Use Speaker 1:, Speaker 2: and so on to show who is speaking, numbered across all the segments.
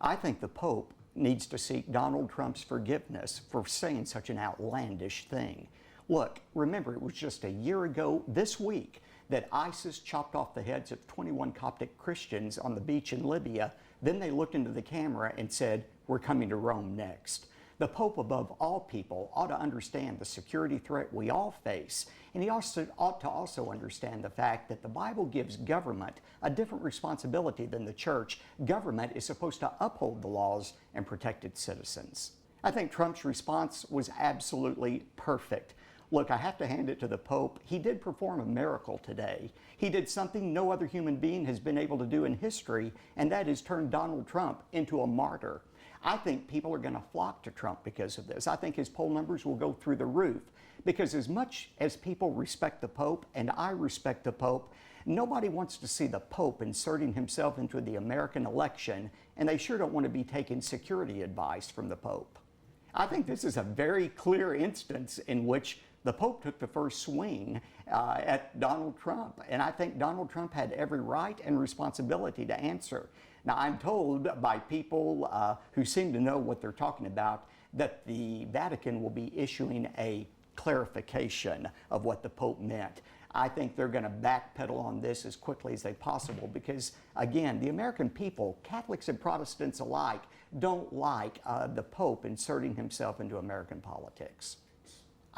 Speaker 1: I think the Pope needs to seek Donald Trump's forgiveness for saying such an outlandish thing. Look, remember, it was just a year ago this week that ISIS chopped off the heads of 21 Coptic Christians on the beach in Libya. Then they looked into the camera and said, "We're coming to Rome next." The Pope, above all people, ought to understand the security threat we all face, and he also ought to understand the fact that the Bible gives government a different responsibility than the church. Government is supposed to uphold the laws and protect its citizens. I think Trump's response was absolutely perfect. Look, I have to hand it to the Pope. He did perform a miracle today. He did something no other human being has been able to do in history, and that is turn Donald Trump into a martyr. I think people are going to flock to Trump because of this. I think his poll numbers will go through the roof, because as much as people respect the Pope, and I respect the Pope, nobody wants to see the Pope inserting himself into the American election, and they sure don't want to be taking security advice from the Pope. I think this is a very clear instance in which the Pope took the first swing at Donald Trump, and I think Donald Trump had every right and responsibility to answer. Now, I'm told by people who seem to know what they're talking about that the Vatican will be issuing a clarification of what the Pope meant. I think they're going to backpedal on this as quickly as they possible because, again, the American people, Catholics and Protestants alike, don't like the Pope inserting himself into American politics.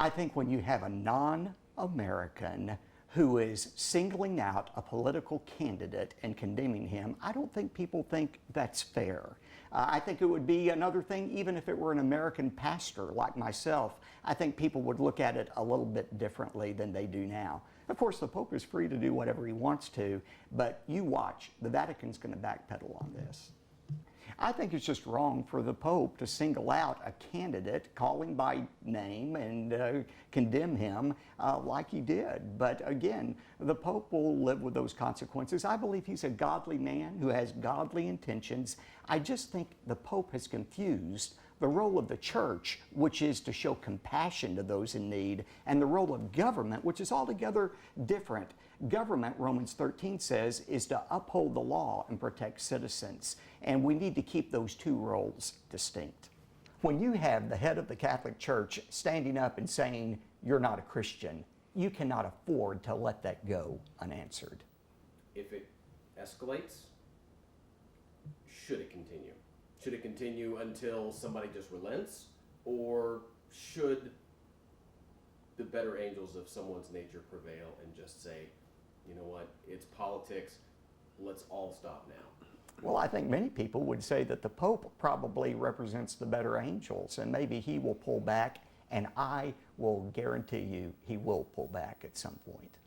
Speaker 1: I think when you have a non-American who is singling out a political candidate and condemning him, I don't think people think that's fair. I think it would be another thing even if it were an American pastor like myself. I think people would look at it a little bit differently than they do now. Of course, the Pope is free to do whatever he wants to, but you watch, the Vatican's going to backpedal on this. I think it's just wrong for the Pope to single out a candidate, call him by name, and condemn him like he did. But again, the Pope will live with those consequences. I believe he's a godly man who has godly intentions. I just think the Pope has confused the role of the church, which is to show compassion to those in need, and the role of government, which is altogether different. Government, Romans 13 says, is to uphold the law and protect citizens, and we need to keep those two roles distinct. When you have the head of the Catholic Church standing up and saying, "You're not a Christian," you cannot afford to let that go unanswered.
Speaker 2: If it escalates, should it continue? Should it continue until somebody just relents? Or should the better angels of someone's nature prevail and just say, you know what, it's politics, let's all stop now?
Speaker 1: Well, I think many people would say that the Pope probably represents the better angels, and maybe he will pull back, and I will guarantee you he will pull back at some point.